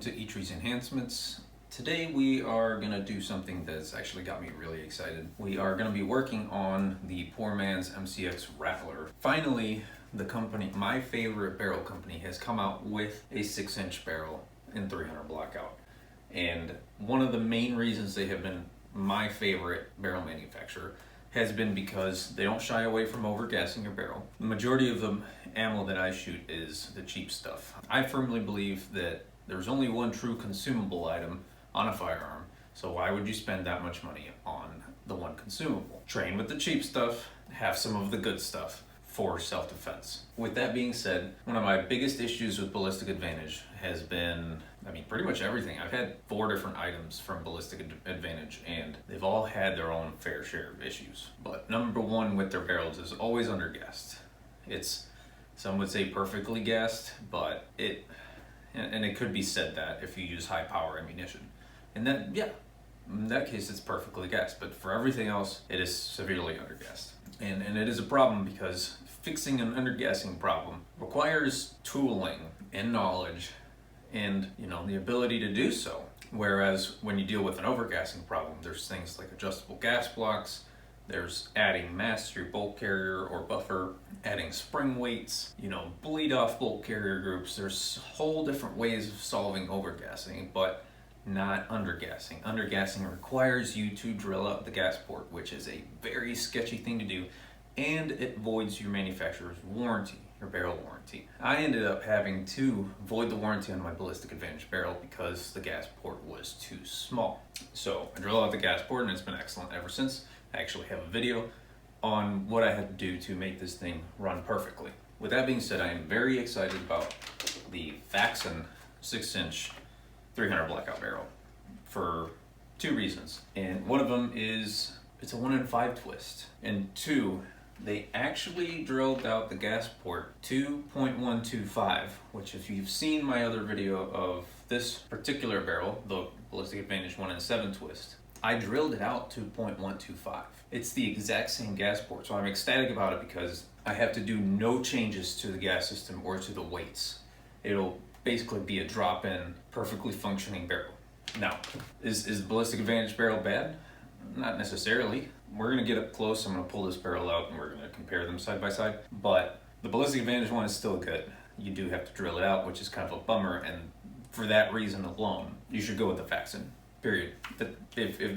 to Eatree's Enhancements. Today we are going to do something that's actually got me really excited. We are going to be working on the Poor Man's MCX Rattler. Finally, the company, my favorite barrel company, has come out with a 6-inch barrel in 300 blackout. And one of the main reasons they have been my favorite barrel manufacturer has been because they don't shy away from overgassing your barrel. The majority of the ammo that I shoot is the cheap stuff. I firmly believe that there's only one true consumable item on a firearm, so why would you spend that much money on the one consumable? Train with the cheap stuff, have some of the good stuff for self-defense. With that being said, one of my biggest issues with Ballistic Advantage has been, pretty much everything. I've had 4 different items from Ballistic Advantage, and they've all had their own fair share of issues. But number one with their barrels is always undergassed. It's, some would say perfectly gassed, but it could be said that if you use high power ammunition. And then, yeah, in that case it's perfectly gassed, but for everything else, it is severely undergassed. And it is a problem because fixing an undergassing problem requires tooling and knowledge and, the ability to do so. Whereas when you deal with an overgassing problem, there's things like adjustable gas blocks, there's adding mass to your bolt carrier or buffer, adding spring weights, bleed off bolt carrier groups. There's whole different ways of solving overgassing, but not undergassing. Undergassing requires you to drill out the gas port, which is a very sketchy thing to do, and it voids your manufacturer's warranty, your barrel warranty. I ended up having to void the warranty on my Ballistic Advantage barrel because the gas port was too small. So I drilled out the gas port and it's been excellent ever since. I actually have a video on what I had to do to make this thing run perfectly. With that being said, I am very excited about the Faxon 6-inch 300 blackout barrel for 2 reasons. And one of them is it's a 1 in 5 twist. And 2, they actually drilled out the gas port to 0.125, which if you've seen my other video of this particular barrel, the Ballistic Advantage 1 in 7 twist, I drilled it out to 0.125. It's the exact same gas port, so I'm ecstatic about it because I have to do no changes to the gas system or to the weights. It'll basically be a drop-in, perfectly functioning barrel. Now, is the Ballistic Advantage barrel bad? Not necessarily. We're gonna get up close, I'm gonna pull this barrel out and we're gonna compare them side by side, but the Ballistic Advantage one is still good. You do have to drill it out, which is kind of a bummer, and for that reason alone, you should go with the Faxon. Period. If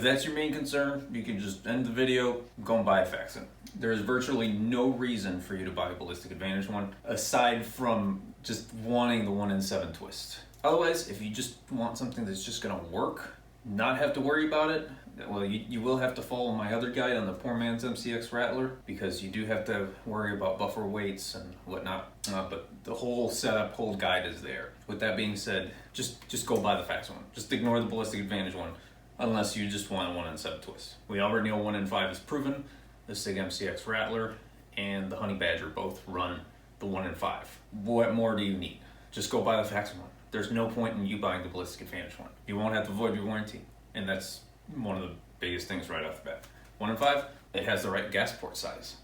that's your main concern, you can just end the video, go and buy a Faxon. There is virtually no reason for you to buy a Ballistic Advantage one aside from just wanting the 1 in 7 twist. Otherwise, if you just want something that's just gonna work, not have to worry about it, well, you will have to follow my other guide on the Poor Man's MCX Rattler because you do have to worry about buffer weights and whatnot. But the whole setup, whole guide is there. With that being said, just go buy the Faxon one. Just ignore the Ballistic Advantage one unless you just want a 1 in 7 twist. We already know 1 in 5 is proven. The SIG MCX Rattler and the Honey Badger both run the 1 in 5. What more do you need? Just go buy the Faxon one. There's no point in you buying the Ballistic Advantage one. You won't have to void your warranty, and that's one of the biggest things right off the bat. 1 in 5, it has the right gas port size.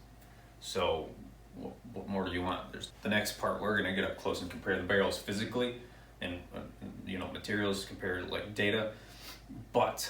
So what more do you want? There's the next part. We're gonna get up close and compare the barrels physically, and materials, compare like data. But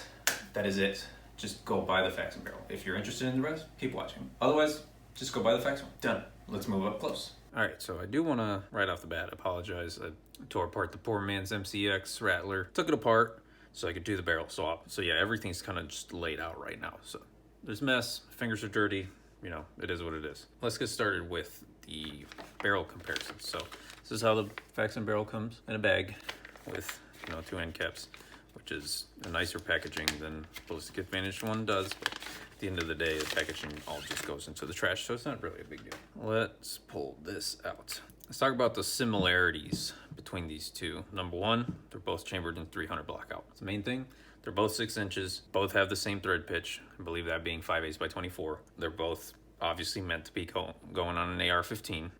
that is it. Just go buy the Faxon barrel. If you're interested in the rest, keep watching. Otherwise, just go buy the Faxon. Done. Let's move up close. All right, so I do want to, right off the bat, apologize. I tore apart the Poor Man's MCX Rattler. Took it apart so I could do the barrel swap. So yeah, everything's kind of just laid out right now. So there's mess, fingers are dirty, it is what it is. Let's get started with the barrel comparison. So this is how the Faxon barrel comes in a bag with 2 end caps, which is a nicer packaging than Ballistic Advantage one does. But at the end of the day, the packaging all just goes into the trash, so it's not really a big deal. Let's pull this out. Let's talk about the similarities between these two. Number one, they're both chambered in 300 blackout. That's the main thing. They're both 6 inches, both have the same thread pitch. I believe that being 5/8 by 24. They're both obviously meant to be going on an AR-15.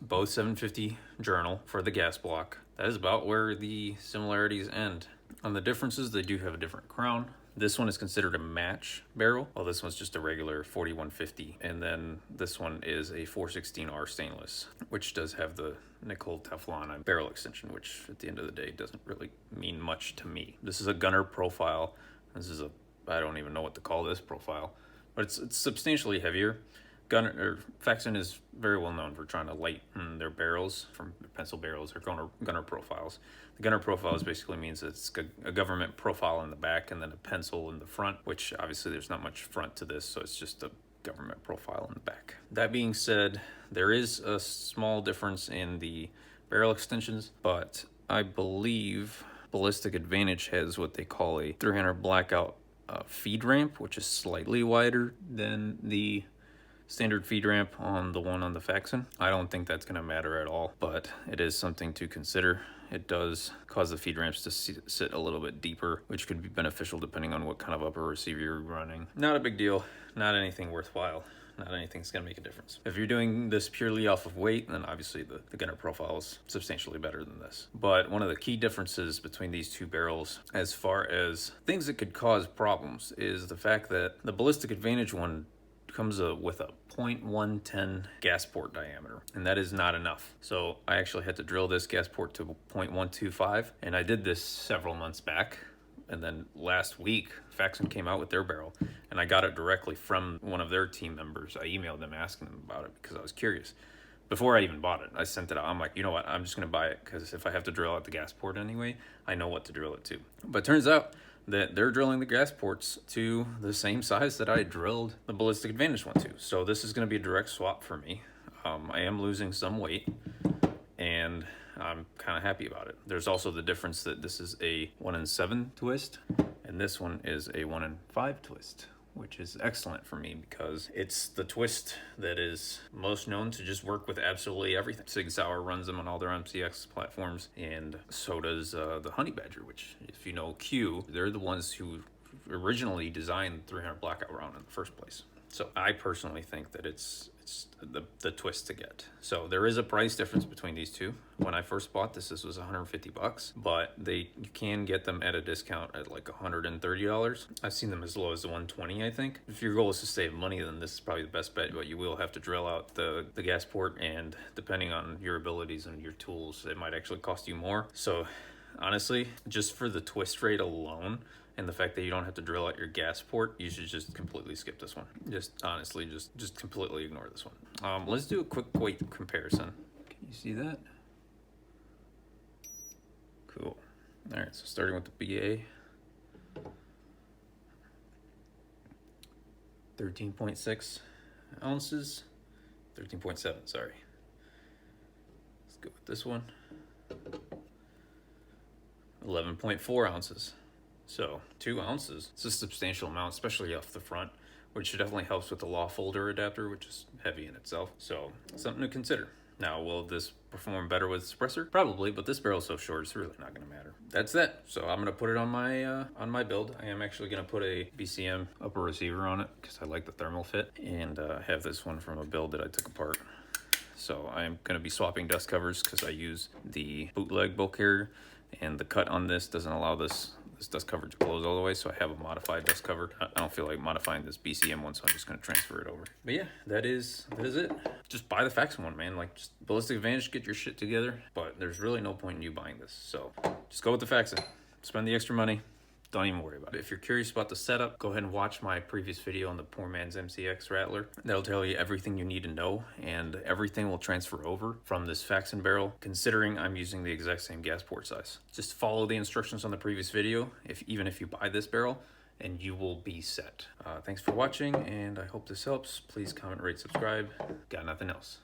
Both 750 journal for the gas block. That is about where the similarities end. On the differences, they do have a different crown. This one is considered a match barrel, while this one's just a regular 4150. And then this one is a 416R stainless, which does have the nickel Teflon barrel extension, which at the end of the day doesn't really mean much to me. This is a gunner profile. This is a, I don't even know what to call this profile, but it's substantially heavier. Faxon is very well known for trying to lighten their barrels from pencil barrels or gunner profiles. The gunner profiles basically means it's a government profile in the back and then a pencil in the front, which obviously there's not much front to this, so it's just a government profile in the back. That being said, there is a small difference in the barrel extensions, but I believe Ballistic Advantage has what they call a 300 blackout feed ramp, which is slightly wider than the standard feed ramp on the one on the Faxon. I don't think that's going to matter at all, but it is something to consider. It does cause the feed ramps to sit a little bit deeper, which could be beneficial depending on what kind of upper receiver you're running. Not a big deal, not anything worthwhile. Not anything's gonna make a difference. If you're doing this purely off of weight, then obviously the gunner profile is substantially better than this. But one of the key differences between these two barrels, as far as things that could cause problems, is the fact that the Ballistic Advantage one comes with a 0.110 gas port diameter, and that is not enough. So I actually had to drill this gas port to 0.125, and I did this several months back. And then last week, Faxon came out with their barrel, and I got it directly from one of their team members. I emailed them asking them about it because I was curious. Before I even bought it, I sent it out. I'm like, you know what? I'm just going to buy it because if I have to drill out the gas port anyway, I know what to drill it to. But it turns out that they're drilling the gas ports to the same size that I drilled the Ballistic Advantage one to. So this is going to be a direct swap for me. I am losing some weight, and I'm kind of happy about it. There's also the difference that this is a 1-in-7 twist, and this one is a 1-in-5 twist, which is excellent for me because it's the twist that is most known to just work with absolutely everything. Sig Sauer runs them on all their MCX platforms, and so does the Honey Badger, which, if you know Q, they're the ones who originally designed the 300 blackout round in the first place. So I personally think that it's the twist to get. So there is a price difference between these two. When I first bought this was $150, but you can get them at a discount at like $130. I've seen them as low as $120, I think. If your goal is to save money, then this is probably the best bet, but you will have to drill out the gas port, and depending on your abilities and your tools, it might actually cost you more. So honestly, just for the twist rate alone, and the fact that you don't have to drill out your gas port, you should just completely skip this one. Just honestly, just completely ignore this one. Let's do a quick weight comparison. Can you see that? Cool. All right, so starting with the BA. 13.6 ounces. 13.7, sorry. Let's go with this one. 11.4 ounces. So 2 ounces. It's a substantial amount, especially off the front, which definitely helps with the law folder adapter, which is heavy in itself. So something to consider. Now, will this perform better with suppressor? Probably, but this barrel's so short, it's really not going to matter. That's that. So I'm going to put it on my build. I am actually going to put a BCM upper receiver on it because I like the thermal fit, and I have this one from a build that I took apart. So I'm going to be swapping dust covers because I use the bootleg bulk carrier, and the cut on this doesn't allow this dust cover to close all the way, so I have a modified dust cover. I don't feel like modifying this BCM one, so I'm just going to transfer it over. But yeah, that is it. Just buy the Faxon one, man. Like, just Ballistic Advantage, get your shit together, but there's really no point in you buying this. So just go with the Faxon. Spend the extra money. Don't even worry about it. If you're curious about the setup, go ahead and watch my previous video on the Poor Man's MCX Rattler. That'll tell you everything you need to know, and everything will transfer over from this Faxon barrel, considering I'm using the exact same gas port size. Just follow the instructions on the previous video, even if you buy this barrel, and you will be set. Thanks for watching, and I hope this helps. Please comment, rate, subscribe. Got nothing else.